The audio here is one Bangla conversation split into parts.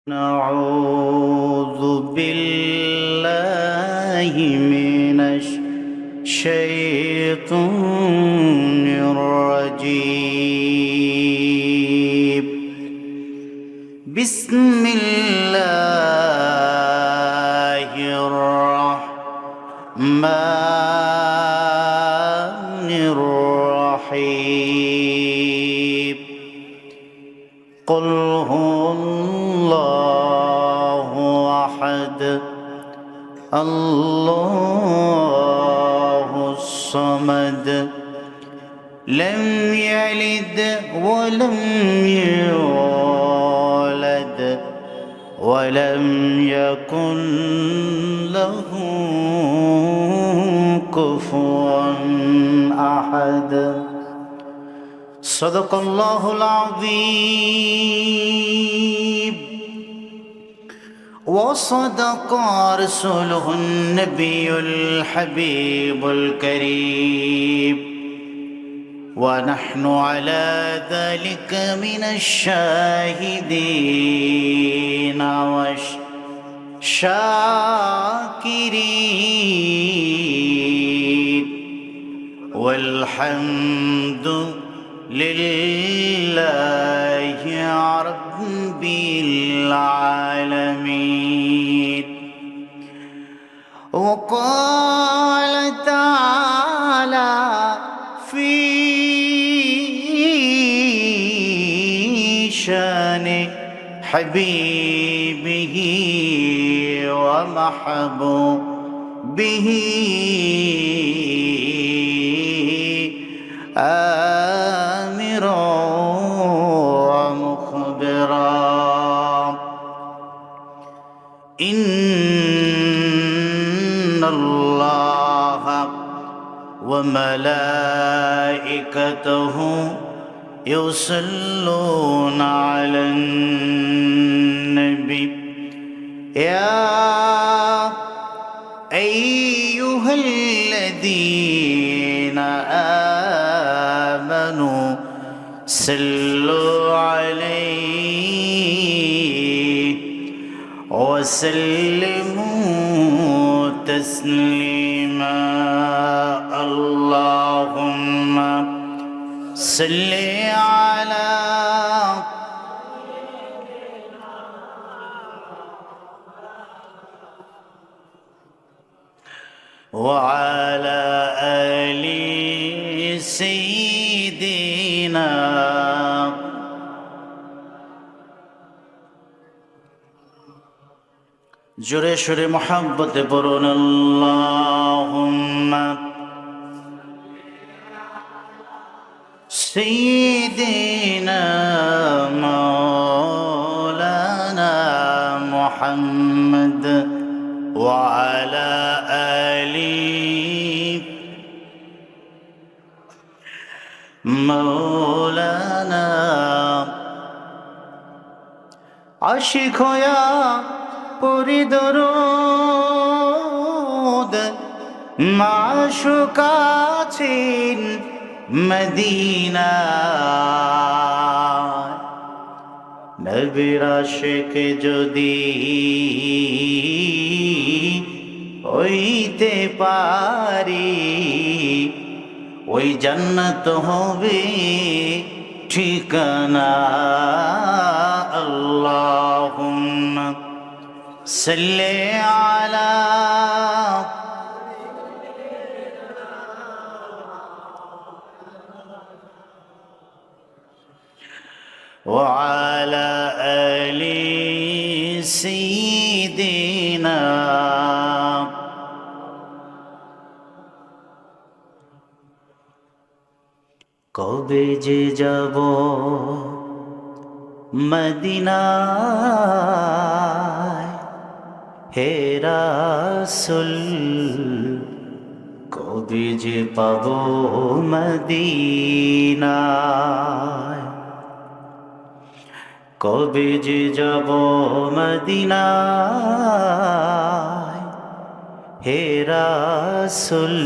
نعوذ بالله من الشيطان الرجيم. بسم الله الرحمن الرحيم. قل هو الله أحد الله الصمد لم يلد ولم يولد ولم يكن له كفوا أحد. صدق الله العظيم وصدق رسوله النبي الحبيب الكريم، ونحن على ذلك من الشاهدين والشاكرين، والحمد لله رب العالمين. وقال تعالى في شان حبيبه ومحبوبه آمرا ومخبرا إن الله وملائكته يصلون على النبي يا أيها الذين آمنوا صلوا عليه وسلموا تسليما. اللهم صل على وعلى آل سيدنا জোরে সোরে মোহাব্বতে পড়ুন আল্লাহুম্মা সাইয়্যিদিনা মাওলানা মুহাম্মদ ওয়া আলা আলি মাওলানা। আশিক হয়া পড়ি দরুদ মাশুক আছেন মদিনায়। নবীর আশিক যদি হইতে পারি ওই জান্নাত হবে ঠিকানা। আল্লাহুম্মা সাল্লি আলা ওয়া আলা আলি সাইয়্যিদিনা। কবে যে যাব মদিনায় হে রাসূল, কবে যে পাব মদিনায়। কবে যে যাব মদিনায় হে রাসূল,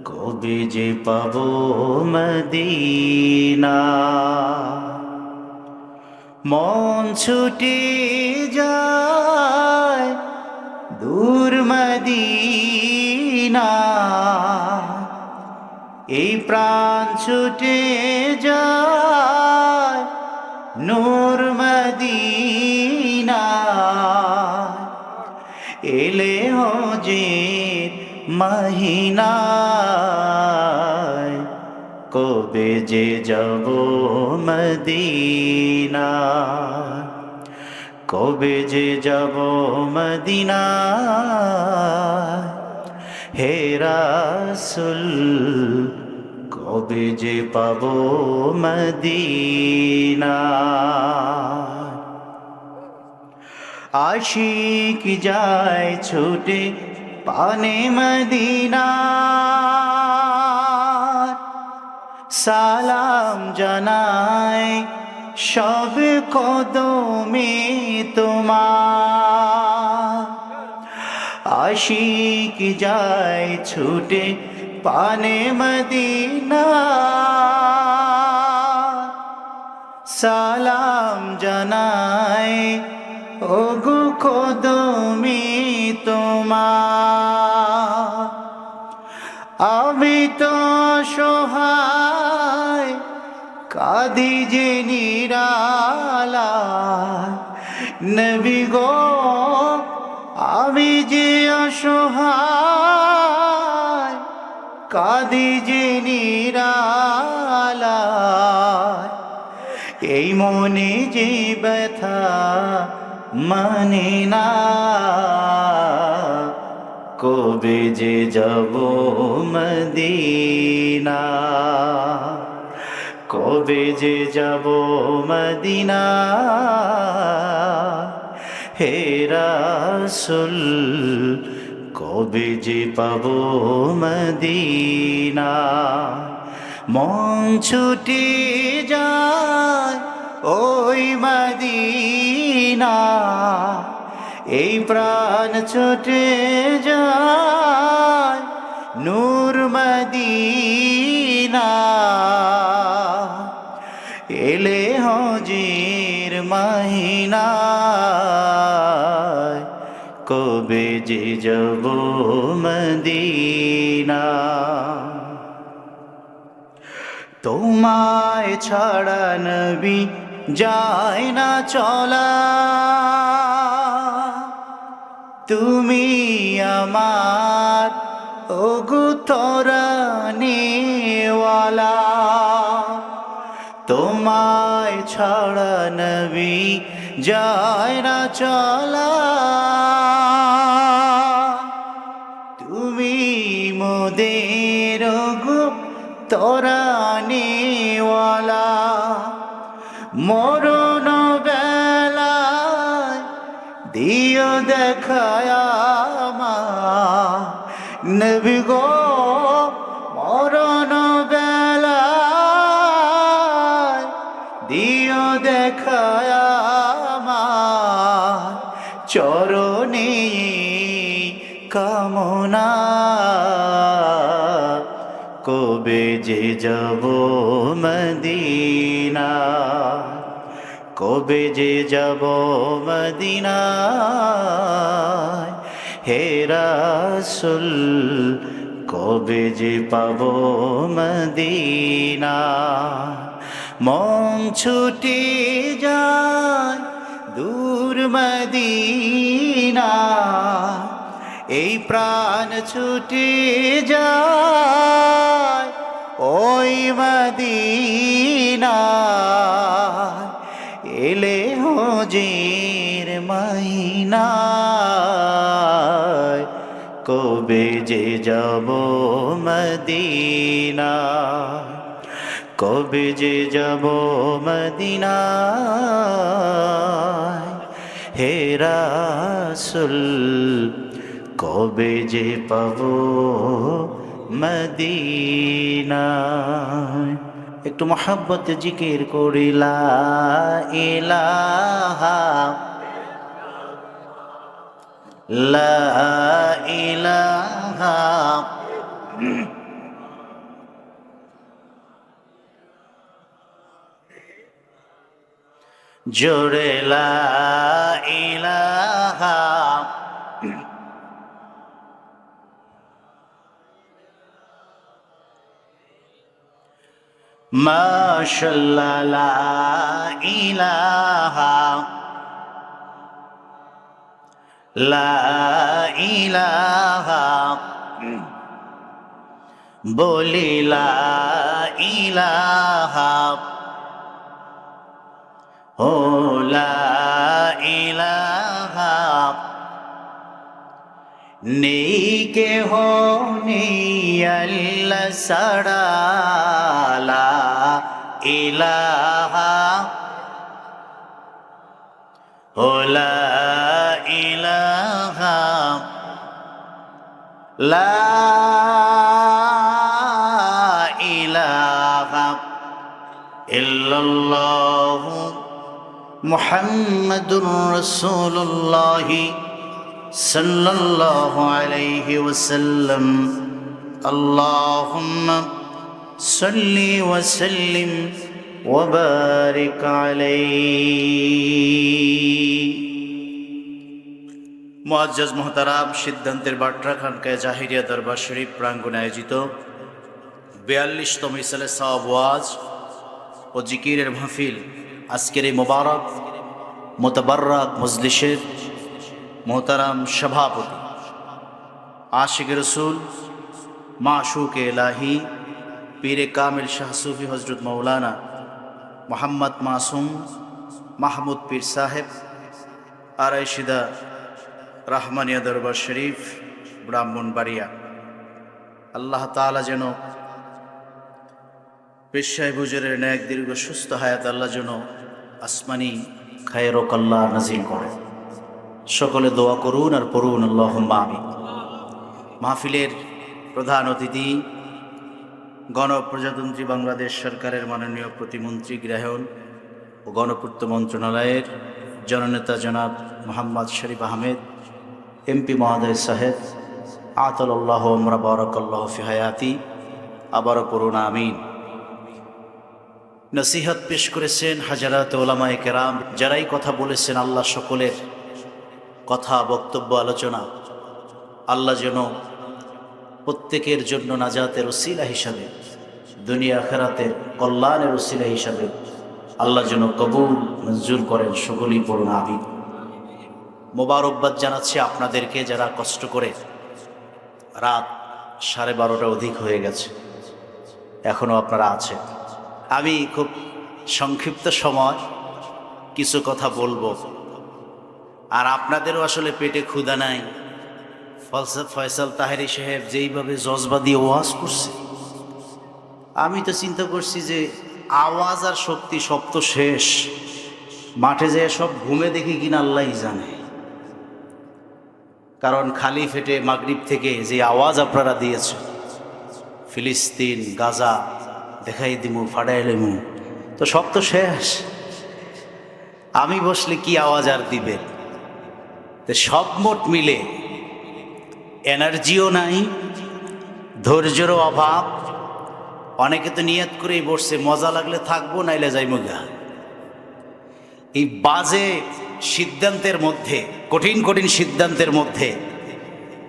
কবে যে পাব মদিনা। মন ছুটে যায় দূর মদিনা, এই প্রাণ ছুটে যায় নূর মদিনা। এলে হজের মহিনায়, কবে যে যাব মদিনা, কবে যে যাব মদিনা। হে রাসূল কবে যে পাব মদিনা। আশিক যায় ছুটে পানে মদিনা, সালাম জানায় সব কদমে তোমার। আশিক যায় ছুটে পানে মদিনা, সালাম জানায় ওগো কদমে তোমার। আমি তো অসহায় কাঁদি যে নিরালায়, নবী গো আমি যে অসহায় কাঁদি যে নিরালায়। এই মনে যে ব্যথা মানে না, কবে যে যাব মদিনা, কবে যে যাব মদিনা। হে রাসূল কবে যে পাব মদিনা। মন ছুটে যায় ওই মদিনা, এই প্রাণ ছুটে যায় নূর মদিনা। এলে হজের মহিনায়, কবে যে যাব মদিনা। তোমায় ছাড়া নবী যায় না চলা, তুমি আমার ওগো তরানেওয়ালা। তোমায় ছাড়া নবী যায় না চলা, তুমি মোদের ওগো তরানেওয়ালা। মরণ বেলায় দিও দেখায় আমার নবী গো, মরণ বেলায় দিও দেখায় আমার চরণে কামনা। কবে যে যাব মদিনা, কবে যে যাব মদিনা। হে রাসূল কবে যে পাব মদিনা। মন ছুটে যায় দূর মদিনা, এই প্রাণ ছুটে যায় ওই মদিনা। এলে হজের মহিনায়, কবে যে যাব মদিনা, কবে যে যাব মদিনা। হে রাসূল কবে যে পাব মদিনা। একটু মহব্বত জিকির করি লা ইলাহা লা ইলাহা জোরে লা ইলাহা মাশাআল্লাহ লা ইলাহা লা ইলাহা বলি লা ইলাহা ও লা ইলাহা নেই কেহ নেই আল্লাহ ছাড়া লা ইলাহা ও লা ইলাহা লা ইলাহা ইল্লাল্লাহু মুহাম্মাদুর রাসূলুল্লাহ সাল্লাল্লাহু আলাইহি ওয়াসাল্লাম আল্লাহুম্মা সাল্লি ওয়া সাল্লিম ওয়া বারিক আলাইহি। মুআজ্জাজ মুহতারাম, সিদ্ধান্তের বাট্রা খানকায় জাহিরিয়া দরবার শরীফ প্রাঙ্গণে আয়োজিত 42তম ইসালে সওয়াব ওয়াজ ও জিকিরের মাহফিল আজকের এই মোবারক মুতাবাররাক মজলিসের মোহতারাম সভাপতি আশিক রসুল মাশুক এলাহি পীরে কামিল শাহ সুফি হজরত মৌলানা মোহাম্মদ মাসুম মাহমুদ পীর সাহেব আড়াইশিদা রাহমানিয়া দরবার শরীফ ব্রাহ্মণবাড়িয়া, আল্লাহ তাআলা যেন পেশায় বুজুরের ন্যাক দীর্ঘ সুস্থ হায়াত আল্লাহ যেন আসমানি খায়ের ও কল্যাণ নাজিল করে। সকলে দোয়া করুন আর পড়ুন আল্লাহুম্মা আমিন। মাহফিলের প্রধান অতিথি গণপ্রজাতন্ত্রী বাংলাদেশ সরকারের মাননীয় প্রতিমন্ত্রী গৃহায়ন ও গণপূর্ত মন্ত্রণালয়ের জননেতা জনাব মোহাম্মদ শরীফ আহমেদ এমপি মহোদয় সাহেব আতাল্লাহ আমরা বারাকাল্লাহ ফি হায়াতি, আবারও পড়ুন আমিন। নসিহত পেশ করেছেন হাজারাত ওলামায়ে কেরাম, যারাই কথা বলেছেন আল্লাহ সকলের কথা বক্তব্য আলোচনা আল্লাহ যেন প্রত্যেকের জন্য নাজাতের ওসিলা হিসাবে, দুনিয়া আখিরাতের কল্যাণের ওসিলা হিসাবে আল্লাহ যেন কবুল মঞ্জুর করেন। সকলেই পড়ুন আমিন। মোবারকবাদ জানাচ্ছি আপনাদেরকে যারা কষ্ট করে, রাত 12:30 অধিক হয়ে গেছে, এখনও আপনারা আছেন। আমি খুব সংক্ষিপ্ত সময় কিছু কথা বলবো, আর আপনাদেরও আসলে পেটে ক্ষুধা নাই। ফয়সাল তাহেরি সাহেব যেইভাবে জজবা দিয়ে ওয়াজ করছে, আমি তো চিন্তা করছি যে আওয়াজ আর শক্তি সব তো শেষ, মাঠে যেয়ে সব ঘুমে দেখি কিনা আল্লাহই জানে। কারণ খালি ফেটে মাগরিব থেকে যে আওয়াজ আপনারা দিয়েছে, ফিলিস্তিন গাজা দেখাই দিমু ফাড়াইলেমু, তো সব তো শেষ। আমি বসলে কি আওয়াজ আর দিবেন? তো সব মোট মিলে এনার্জিও নাই, ধৈর্যেরও অভাব। অনেকে তো নিয়ত করেই বসছে মজা লাগলে থাকবো, নাইলে যাইমু গা। এই বাজে সিদ্ধান্তের মধ্যে, কঠিন কঠিন সিদ্ধান্তের মধ্যে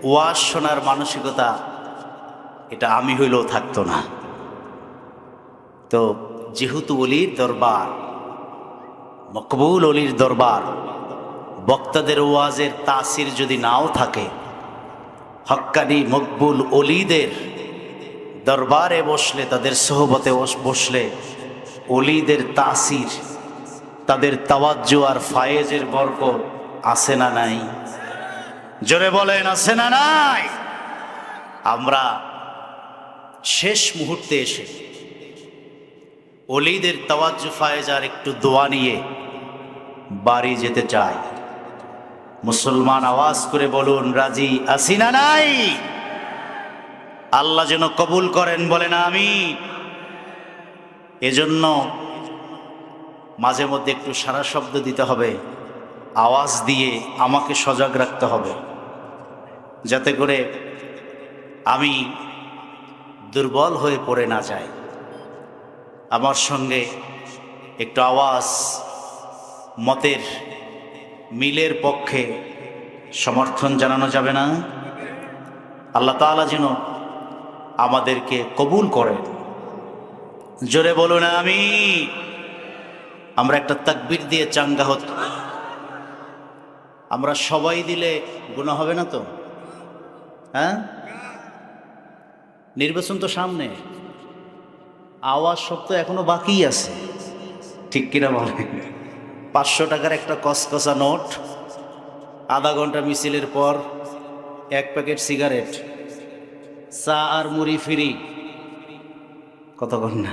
ওয়াজ শোনার মানসিকতা এটা আমি হইলেও থাকতো না। তো যেহেতু অলির দরবার, মকবুল অলির দরবার, বক্তাদের ওয়াজের তাসির যদি নাও থাকে, হক্কানি মকবুল অলিদের দরবারে বসলে, তাদের সোহবতে বসলে অলিদের তাসির, তাদের তাওয়াজ্জু আর ফায়েজের বরকত আছে না নাই? জোরে বলেন, আছে না নাই? আমরা শেষ মুহূর্তে এসে অলিদের তাওয়াজ্জু ফায়েজ আর একটু দোয়া নিয়ে বাড়ি যেতে চাই। মুসলমান আওয়াজ করে বলুন, রাজি আছি না নাই? আল্লাহ যেন কবুল করেন, বলেন আমিন। এজন্য মাঝে মধ্যে একটু সারা শব্দ দিতে হবে, আওয়াজ দিয়ে আমাকে সজাগ রাখতে হবে, যাতে করে আমি দুর্বল হয়ে পড়ে না যাই। আমার সঙ্গে একটু আওয়াজ মতের মিলের পক্ষে সমর্থন জানানো যাবে না? আল্লাহ তাআলা যেন আমাদেরকে কবুল করেন। জোরে বলুন আমিন। আমরা একটা তাকবীর দিয়ে চাঙ্গা হতো। আমরা সবাই দিলে গুনাহ হবে না তো? হ্যাঁ, নির্বাচন তো সামনে, আওয়াজ সব তো এখনো বাকি আছে, ঠিক কিনা বলেন? 500 টাকার একটা কসকসা নোট, আধা ঘন্টা মিছিলের পর 1 প্যাকেট সিগারেট, চা আর মুড়ি ফ্রি, কতক্ষণ না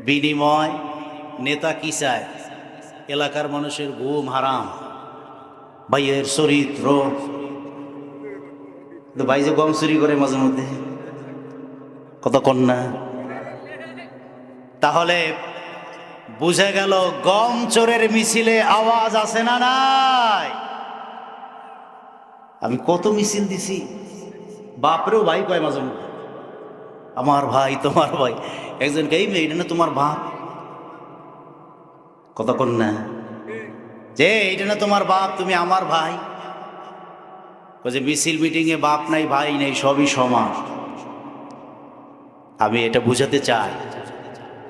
বিনিময়। নেতা কি চায়? এলাকার মানুষের ঘুম হারাম, ভাইয়ের চরিত্র। ভাই যে গম চুরি করে মাঝে মধ্যে, কতক্ষণ না। তাহলে বুঝে গেল গম চোরের মিছিলে আওয়াজ আছে না নাই? আমি কত মিছিল দিছি, বাপরেও ভাই কয় মাঝে মধ্যে, আমার ভাই তোমার ভাই। একজনকে এই মেয়ে না তোমার বাপ, কতক্ষণ না, যে এইটা না তোমার বাপ, তুমি আমার ভাই। যে মিছিল মিটিংয়ে বাপ নাই ভাই নেই, সবই সমান। আমি এটা বুঝাতে চাই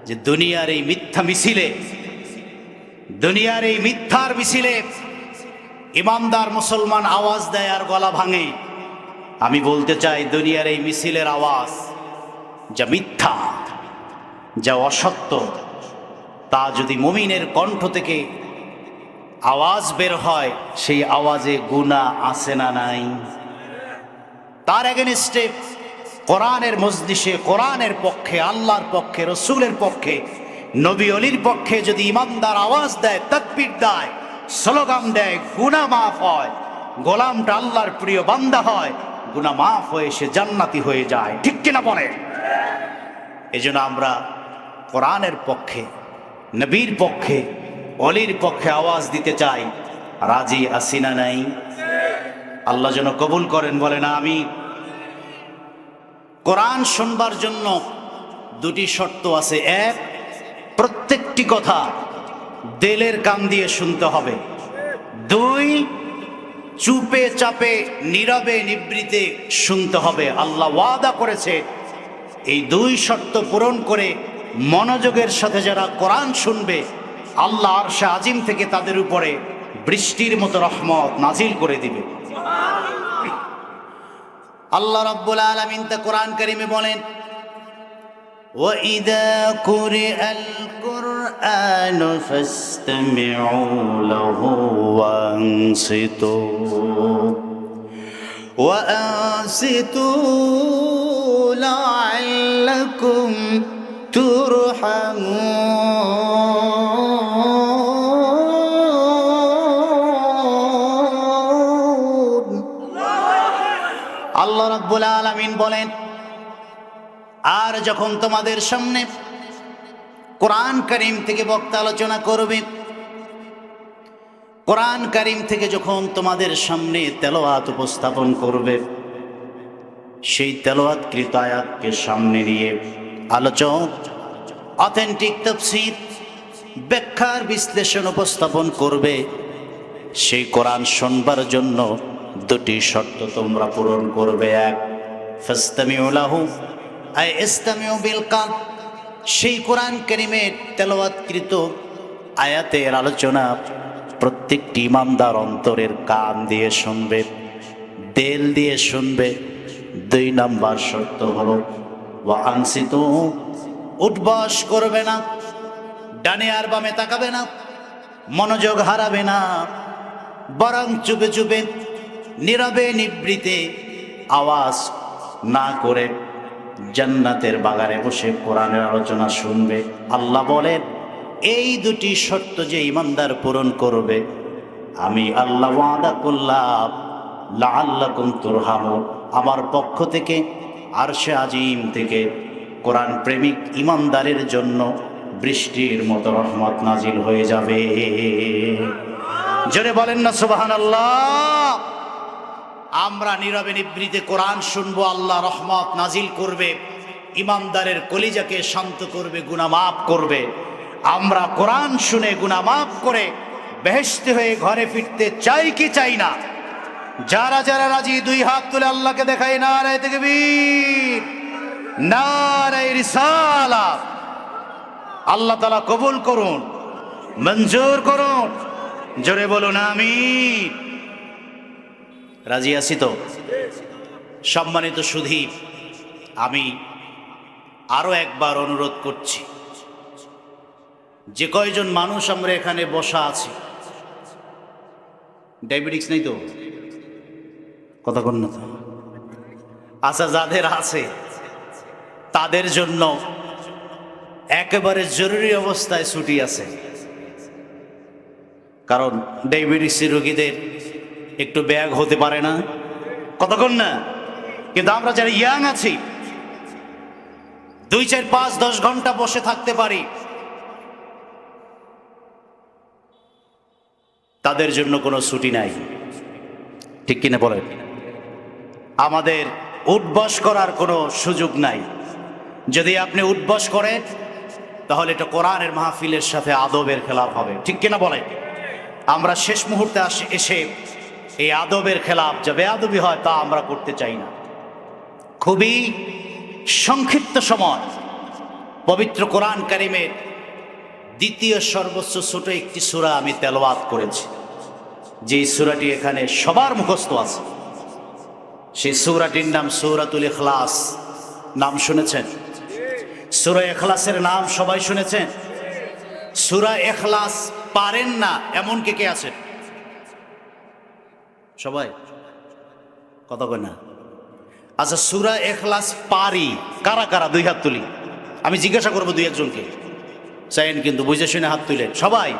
যে দুনিয়ার এই মিথ্যা মিছিলে, দুনিয়ার এই মিথ্যার মিছিলে ইমানদার মুসলমান আওয়াজ দেয় আর গলা ভাঙে। আমি বলতে চাই দুনিয়ার এই মিছিলের আওয়াজ যা মিথ্যা, যা অসত্য, তা যদি মুমিনের কণ্ঠ থেকে আওয়াজ বের হয়, সেই আওয়াজে গুনাহ আছে না নাই? তার এগেনস্টে কোরআনের মজলিসে, কোরআনের পক্ষে, আল্লাহর পক্ষে, রসুলের পক্ষে, নবী অলির পক্ষে যদি ইমানদার আওয়াজ দেয়, তাকবীর দেয়, স্লোগান দেয়, গুনাহ মাফ হয়। গোলামটা আল্লাহর প্রিয় বান্দা হয়, গুনাহ মাফ হয়ে সে জান্নাতি হয়ে যায়, ঠিক কিনা বলে? এজন্য আমরা কোরআনের পক্ষে, নবীর পক্ষে, অলির পক্ষে আওয়াজ দিতে চাই। রাজি আছি না নাই? আল্লাহ যেন কবুল করেন, বলে না আমি। কোরআন শুনবার জন্য 2টি শর্ত আছে। এক, প্রত্যেকটি কথা দিলের কান দিয়ে শুনতে হবে। 2, চুপে চাপে নীরবে নিবৃতে শুনতে হবে। আল্লাহ ওয়াদা করেছে এই 2 শর্ত পূরণ করে মনোযোগের সাথে যারা কোরআন শুনবে, আল্লাহ আরশে আজিম থেকে তাদের উপরে বৃষ্টির মতো রহমত নাজিল করে দিবে। আল্লাহ রাব্বুল আলামিন তা কোরআন কারীমে বলেন, وَإِذَا قُرِئَ الْقُرْآنُ فَاسْتَمِعُوا لَهُ وَأَنصِتُوا لَعَلَّكُمْ تُرْحَمُونَ। আল্লাহ রাব্বুল আলামিন বলেন, আর যখন তোমাদের সামনে কোরআন কারীম থেকে বক্তা আলোচনা করবে, কোরআন কারীম থেকে যখন তোমাদের সামনে তেলাওয়াত উপস্থাপন করবে, সেই তেলাওয়াতকৃত আয়াতকে সামনে নিয়ে আলোচক অথেন্টিক তাফসীর, ব্যাখ্যার বিশ্লেষণ উপস্থাপন করবে, সেই কোরআন শুনবার জন্য 2টি শর্ত তোমরা পূরণ করবে। 1, ফাসতামিউ লাহু আই ইসতামিউ বিল কালব, সেই কোরআন কারীমের তেলাওয়াতকৃত আয়াতের আলোচনা প্রত্যেকটি ইমানদার অন্তরের কান দিয়ে শুনবে, দিল দিয়ে শুনবে। 2 নাম্বার শর্ত হলো ওয়া আনসিতু, উঠবস করবে না, ডানে আর বামে তাকাবে না, মনোযোগ হারাবে না, বরং চুপে চুপে নীরবে নিবৃতে আওয়াজ না করে জান্নাতের বাগানে বসে কোরআনের আলোচনা শুনবে। আল্লাহ বলেন, এই 2টি শর্ত যে ইমানদার পূরণ করবে, আমি আল্লাহ ওয়াদা করলাম লাআল্লাকুম তুরহামুন, আমার পক্ষ থেকে আরশে আজিম থেকে কোরআন প্রেমিক ইমানদারের জন্য বৃষ্টির মতো রহমত নাজিল হয়ে যাবে। জোরে বলেন না সুবহানাল্লাহ। আমরা নীরবে নিবৃতে কোরআন শুনবো, আল্লাহ রহমত নাজিল করবে, ইমানদারের কলিজাকে শান্ত করবে, গুনাহ মাফ করবে। আমরা কোরআন শুনে গুনাহ মাফ করে বেহেশতে হয়ে ঘরে ফিরতে চাই কি চাই না? যারা যারা রাজি দুই হাত তুলে আল্লাহকে দেখায় নারায়ে তাকবীর, নারায়ে রিসালাত। আল্লাহ তাআলা কবুল করুন, মঞ্জুর করুন, জোরে বলুন আমিন। রাজি আছি তো? সম্মানিত সুধী, আমি আরো একবার অনুরোধ করছি, যে কয়জন মানুষ আমরা এখানে বসা আছি, ডায়াবেটিস নেই তো? কথা কন না তো? আচ্ছা, যাদের আছে তাদের জন্য একেবারে জরুরি অবস্থায় ছুটি আছে। কারণ ডায়াবেটিস রোগীদের একটু ব্যাগ হতে পারে না, কথা কন না? কিন্তু আমরা যারা ইয়াং আছি 2, 4, 5, 10 ঘন্টা বসে থাকতে পারি, তাদের জন্য কোনো ছুটি নাই, ঠিক কিনা বলেন? আমাদের উঠবস করার কোনো সুযোগ নাই। যদি আপনি উঠবস করেন তাহলে এটা কোরআনের মাহফিলের সাথে আদবের খেলাফ হবে, ঠিক কিনা বলেন? আমরা শেষ মুহূর্তে এসে এই আদবের খেলাফ যে বেয়াদবি হয় তা আমরা করতে চাই না। খুবই সংক্ষিপ্ত সময় পবিত্র কোরআন কারিমের দ্বিতীয় সর্বোচ্চ ছোট একটি সূরা আমি তেলাওয়াত করেছি, যে সূরাটি এখানে সবার মুখস্থ আছে। সেই সূরাটির নাম সূরাতুল ইখলাস। নাম শুনেছেন? সূরা ইখলাসের নাম সবাই শুনেছেন? সূরা ইখলাস পারেন না এমন কে কে আছেন? সবাই? কথা কয় না? আচ্ছা, সূরা ইখলাস পারি কারা কারা? 2 হাত তুলি, আমি জিজ্ঞাসা করবো 2-1 জনকে। চাইন কিন্তু বুঝে শুনে হাত তুলেন। সবাই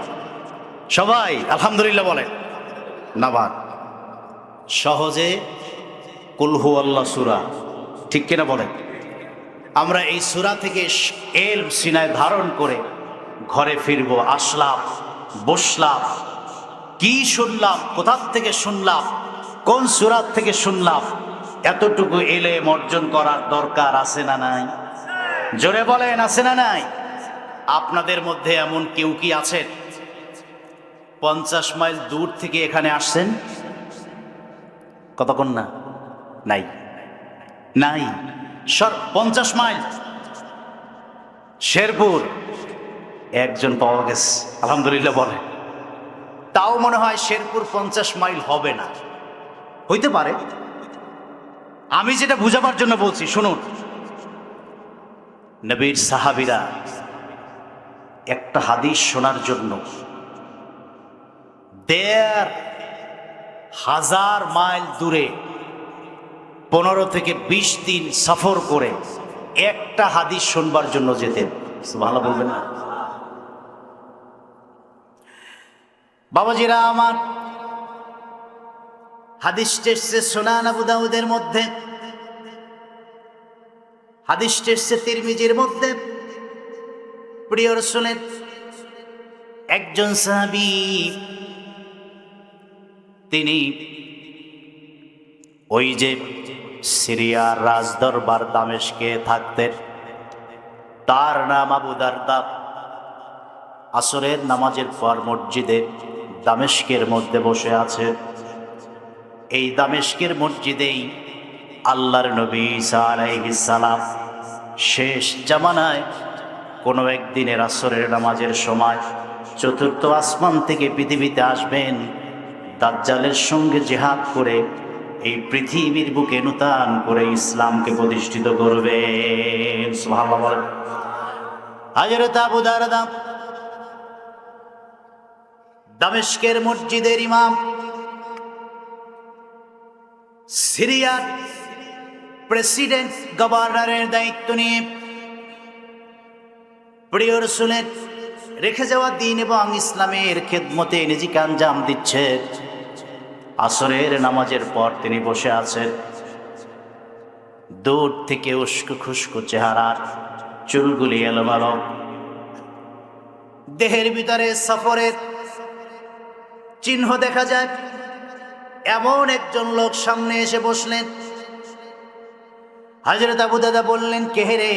সবাই আলহামদুলিল্লাহ বলেন না? বাদ সহজে কুল হু আল্লাহ সূরা, ঠিক কিনা বলেন? আমরা এই সূরা থেকে ইলম সিনায় ধারণ করে ঘরে ফিরবো। আসলাম, বসলাম, কি শুনলাম, কোথা থেকে শুনলাম, কোন সূরা থেকে শুনলাম, এতটুকু ইলম অর্জন করার দরকার আছে না নাই? জোরে বলেন, আছে না নাই? আপনাদের মধ্যে এমন কেউ কি আছেন 50 মাইল দূর থেকে এখানে আসছেন? কতক্ষণ না? নাই, নাই। 50 মাইল শেরপুর একজন পাওয়া গেছে, আলহামদুলিল্লাহ বলে। তাও মনে হয় শেরপুর 50 মাইল হবে না, হইতে পারে। আমি যেটা বুঝাবার জন্য বলছি শুনুন। নবীর সাহাবীরা একটা হাদিস শোনার জন্য 1,500 মাইল দূরে 15 থেকে 20 দিন সফর করে একটা হাদিস শুনবার জন্য যেতেন। সুবহানাল্লাহ বলবেন না? বাবাজিরা আমার, হাদিস টেসছে সুনান আবু দাউদের মধ্যে, হাদিস টেসছে তিরমিজির মধ্যে। প্রিয় রাসূলের একজন সাহাবী, তিনি ওই যে সিরিয়ার রাজদরবার দামেস্কে থাকতেন, তার নাম আবু দারদা। আসরের নামাজের পর মসজিদে দামেস্কের মধ্যে বসে আছে। এই দামেস্কের মসজিদেই আল্লাহর নবী ঈসা আলাইহিস সালাম শেষ জামানায় কোনো একদিনের আসরের নামাজের সময় 4র্থ আসমান থেকে পৃথিবীতে আসবেন, দাজ্জালের সঙ্গে জিহাদ করে এই পৃথিবীর বুকে নূতন করে ইসলামকে প্রতিষ্ঠিত করবেন। সুবহানাল্লাহ। হযরত আবু দারদা দামেস্কের মসজিদের ইমাম, সিরিয়ার প্রেসিডেন্ট গভর্নরের দায়িত্ব নিয়ে প্রিয় রাসূলের রেখে যাওয়া দ্বীন এবং ইসলামের খেদমতে নিজেকে আঞ্জাম দিচ্ছে। আসরের নামাজের পর তিনি বসে আছেন। দূর থেকে উস্কো খুস্কো চেহারার, চুলগুলি এলোমেলো, দেহের ভিতরে সফরের চিহ্ন দেখা যায়। এমন একজন লোক সামনে এসে বসলেন। হযরত আবু দারদা বললেন, কে রে?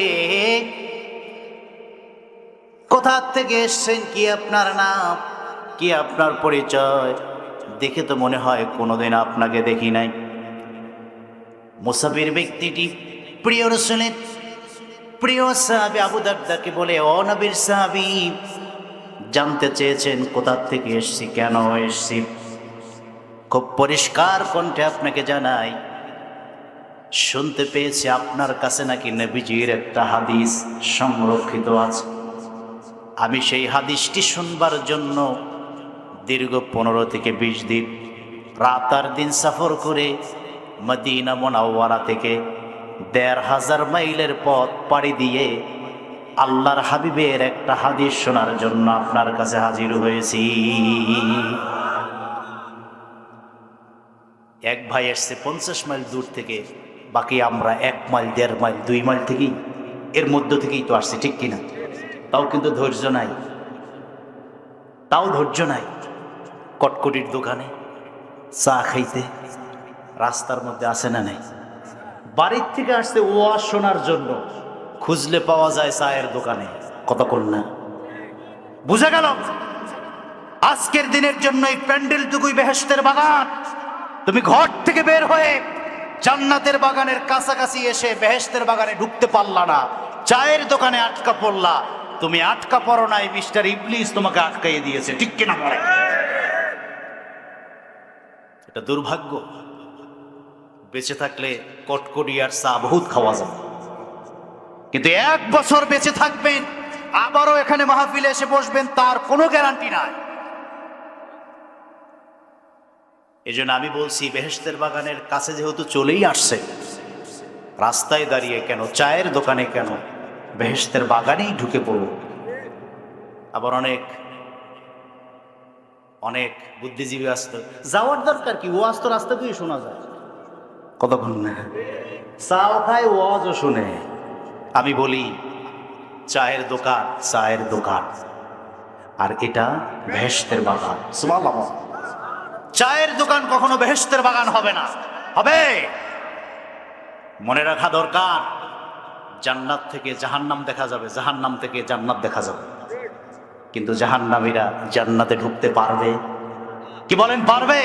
কোথা থেকে এসছেন, কি আপনার নাম, কি আপনার পরিচয়? দেখে তো মনে হয় কোনোদিন আপনাকে দেখি নাই। মুসাফির ব্যক্তিটি প্রিয় রাসূলের প্রিয় সাহাবী আবু দারদাকে বলে, ও নবীর সাহাবী, জানতে চেয়েছেন কোথা থেকে এসছি, কেন এসছি। খুব পরিষ্কার কণ্ঠে আপনাকে জানাই, শুনতে পেয়েছি আপনার কাছে নাকি নবীজির একটা হাদিস সংরক্ষিত আছে। আমি সেই হাদিসটি শুনবার জন্য দীর্ঘ 15 থেকে 20 দিন রাত আর দিন সফর করে মদিনা মুনাওয়ারা থেকে 1500 মাইলের পথ পাড়ি দিয়ে আল্লাহর হাবিবের একটা হাদিস শোনার জন্য আপনার কাছে হাজির হয়েছি। এক ভাই এসছে 50 মাইল দূর থেকে, বাকি আমরা 1 মাইল 1.5 মাইল 2 মাইল থেকেই, এর মধ্য থেকেই তো আসছি, ঠিক কিনা? তাও কিন্তু ধৈর্য নাই, ধৈর্য নাই। কটকটির দোকানে চা খাইতে রাস্তার মধ্যে আসে না নাই? বাড়ির থেকে আসছে ওয়াজ শোনার জন্য, খুঁজলে পাওয়া যায় চায়ের দোকানে। কতক্ষণ না বুঝা গেল? আজকের দিনের জন্য এই প্যান্ডেলটুকুই বেহেশতের বাগান। তুমি ঘর থেকে বের হয়ে জান্নাতের বাগানের কাছাকাছি এসে বেহেশতের বাগানে ঢুকতে পারলা না, চায়ের দোকানে আটকা পড়লা। তুমি আটকা পড়ো নাই, মিস্টার ইবলিস তোমাকে আটকাইয়ে দিয়েছে, ঠিক কিনা বলে? এটা দুর্ভাগ্য। বেঁচে থাকলে কটকটি আর চা বহুত খাওয়া যাবে, কিন্তু 1 বছর বেঁচে থাকবেন, আবারও এখানে মাহফিলে এসে বসবেন, তার কোনো গ্যারান্টি নাই। এজন্য আমি বলছি, বেহেশতের বাগানের কাছে যেহেতু চলেই আসছে, রাস্তায় দাঁড়িয়ে কেন, চায়ের দোকানে কেন, বেহেশতের বাগানেই ঢুকে পড়ো। আবার অনেক বুদ্ধিজীবী আসতো, যাওয়ার দরকার কি, ওয়াজ তো রাস্তা দিয়ে শোনা যায়। কতক্ষণ না চাও খায়, ওয়াজও শুনে। আমি বলি, চায়ের দোকান আর এটা বেহেশতের বাগান। সুবহানাল্লাহ। চায়ের দোকান কখনো বেহেশতের বাগান হবে না। হবে, মনে রাখা দরকার। জান্নাত থেকে জাহান্নাম দেখা যাবে, জাহান্নাম থেকে জান্নাত দেখা যাবে, কিন্তু জাহান্নামীরা জান্নাতে ঢুকতে পারবে কি? বলেন, পারবে?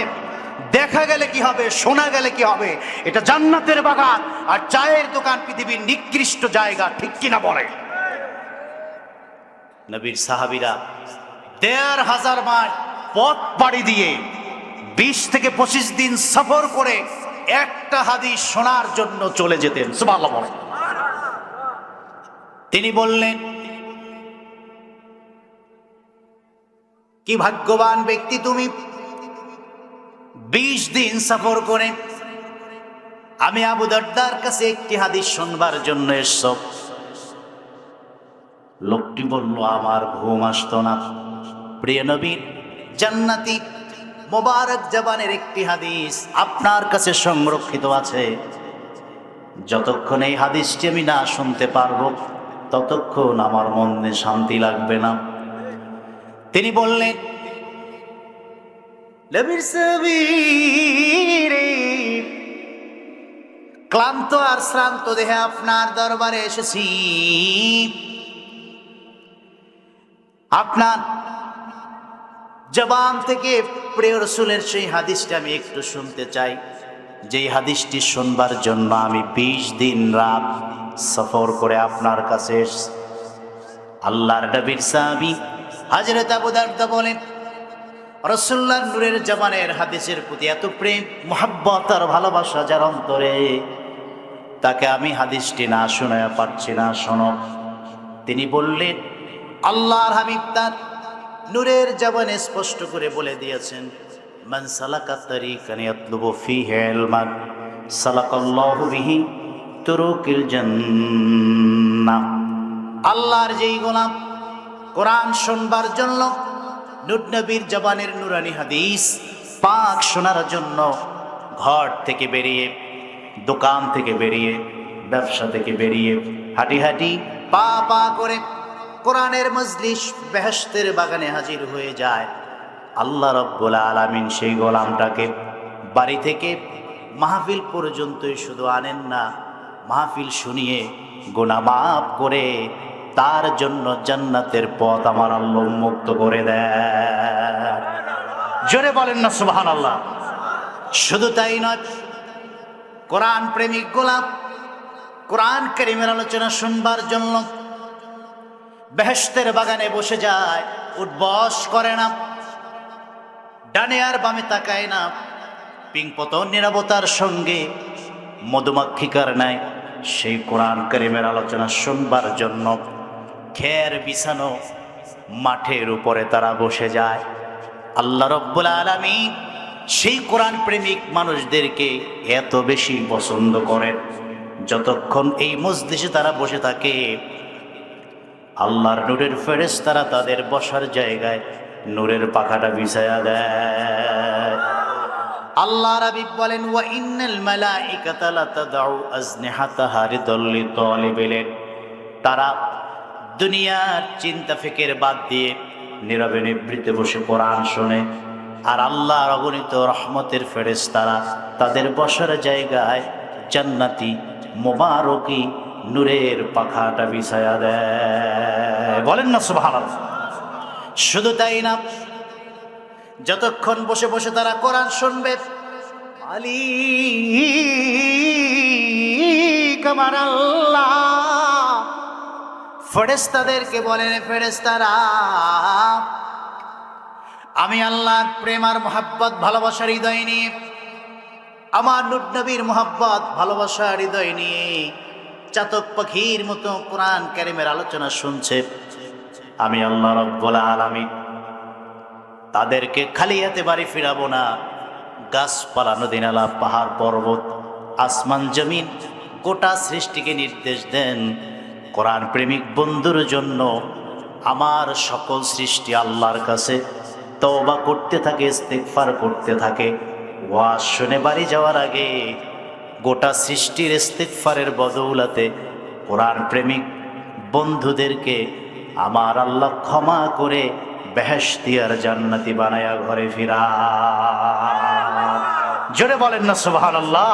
দেখা গেলে কি হবে, শোনা গেলে কি হবে? এটা জান্নাতের বাগান, আর চায়ের দোকান পৃথিবীর নিকৃষ্ট জায়গা, ঠিক কিনা বলে? নবীর সাহাবীরা 1500 মাইল পথ পাড়ি দিয়ে 20 থেকে 25 দিন সফর করে একটা হাদিস শোনার জন্য চলে যেতেন। সুবহানাল্লাহ। তিনি বললেন, কি ভাগ্যবান ব্যক্তি তুমি, 20 দিন সফর করে আমি আবু দারদার কাছে একটি হাদিস শুনবার জন্য এসছো। লোকটি বলল, আমার ঘুম আসতো না। প্রিয় নবীর জান্নাতি মোবারক জবানের একটি হাদিস আপনার কাছে সংরক্ষিত আছে, যতক্ষণ এই হাদিসটি আমি না শুনতে পারবো ততক্ষণ আমার মনে শান্তি লাগবে না। তিনি বললেন, নবীর সাবির, ক্লান্ত আর শ্রান্ত দেহে আপনার দরবারে এসেছি। আপনার জবান থেকে প্রিয় রাসূলের সেই হাদিসটা আমি একটু শুনতে চাই, যেই হাদিসটি শুনবার জন্য আমি 20 দিন রাত সফর করে আপনার কাছে এসেছি। আল্লাহর নবীর সাহাবী হযরত আবু দারদা বলেন, রাসূলুল্লাহর নূরের জবানের হাদিসের প্রতি এত প্রেম, মুহাব্বত আর ভালোবাসা যার অন্তরে, তাকে আমি হাদিসটি না শোনায়া পারছি না। শোনো। তিনি বললেন, আল্লাহর হাবিব তার নূরের জবানে স্পষ্ট করে বলে দিয়েছেন, মান সালাকা তারিকান ইয়াতলুবু ফীহি ইলমান সালাকাল্লাহু বিহি তুরুকিল জান্নাহ। আল্লাহর যেই গোলাম কোরআন শুনবার জন্য নূর নবীর জবানের নূরানি হাদিস পাক শোনার জন্য ঘর থেকে বেরিয়ে, দোকান থেকে বেরিয়ে, ব্যবসা থেকে বেরিয়ে, হাঁটি হাঁটি পা পা করে কোরআনের মজলিস বেহেশতের বাগানে হাজির হয়ে যায়, আল্লাহ রাব্বুল আলামিন সেই গোলামটাকে বাড়ি থেকে মাহফিল পর্যন্তই শুধু আনেন না, মাহফিল শুনিয়ে গুনাহ মাফ করে তার জন্য জান্নাতের পথ আমার আল্লাহ উন্মুক্ত করে দেয়। জোরে বলেন না সুবহানাল্লাহ। শুধু তাই নয়, কোরআন প্রেমিক গোলাপ কোরআন কারীমের আলোচনা শুনবার জন্য বেহেশতের বাগানে বসে যায়, উঠবস করে না, ডানে আর বামে তাকায় না, পিংপতন নীরবতার সঙ্গে মধুমাক্ষিকার নাই সেই কোরআন কারীমের আলোচনা শুনবার জন্য খের বিছানো মাঠের উপরে তারা বসে যায়। আল্লাহ রব্বুল আলামিন সেই কোরআন প্রেমিক মানুষদেরকে এত বেশি পছন্দ করেন, যতক্ষণ এই মজলিসে তারা বসে থাকে আল্লাহর নূরের ফেরেশতারা তাদের বসার জায়গায় নূরের পাখাটা বিছায়া দেয়। আল্লাহ রাব্বি বলেন, ওয়া ইন্নাল মালাইকাতা লাতাদউ আজনিহাতাহা রিদাল লিতালিবিল ইলম। তারা দুনিয়ার চিন্তা ফিকির বাদ দিয়ে নীরবে নিভৃতে বসে কোরআন শোনে, আর আল্লাহর অগণিত রহমতের ফেরেশতারা তাদের বসার জায়গায় জান্নাতি মুবারকি নূরের পাখাটা বিছায়া দেয়। বলেন না সুবহানাল্লাহ। শুধু তাই না, যতক্ষণ বসে বসে তারা কোরআন শুনবে, মালিক আমার আল্লাহ ফেরেশতাদেরকে বলেন, ফেরেশতারা আমি আল্লাহর প্রেম আর মোহাব্বত ভালোবাসার হৃদয় নিয়ে, আমার নূর নবীর মোহাব্বত ভালোবাসার হৃদয় নিয়ে চাতক পাখির মতো কোরআন কারীমের আলোচনা শুনছে। আমি আল্লাহ রাব্বুল আলামিন তাদেরকে খালি হাতে বাড়ি ফিরাবো না। গাছপালা, নদী নালা, পাহাড় পর্বত, আসমান জমিন গোটা সৃষ্টিকে নির্দেশ দেন, কোরআন প্রেমিক বন্ধুর জন্য আমার সকল সৃষ্টি আল্লাহর কাছে তওবা করতে থাকে, ইস্তিগফার করতে থাকে। ওয়াজ শুনে বাড়ি যাওয়ার আগে গোটা সৃষ্টির ইস্তিগফারের বদৌলতে কোরআন প্রেমিক বন্ধুদেরকে আমার আল্লাহ ক্ষমা করে বেহেশতি আর জান্নাতি বানায়া ঘরে ফিরা। জোরে বলেন না সুবহানাল্লাহ।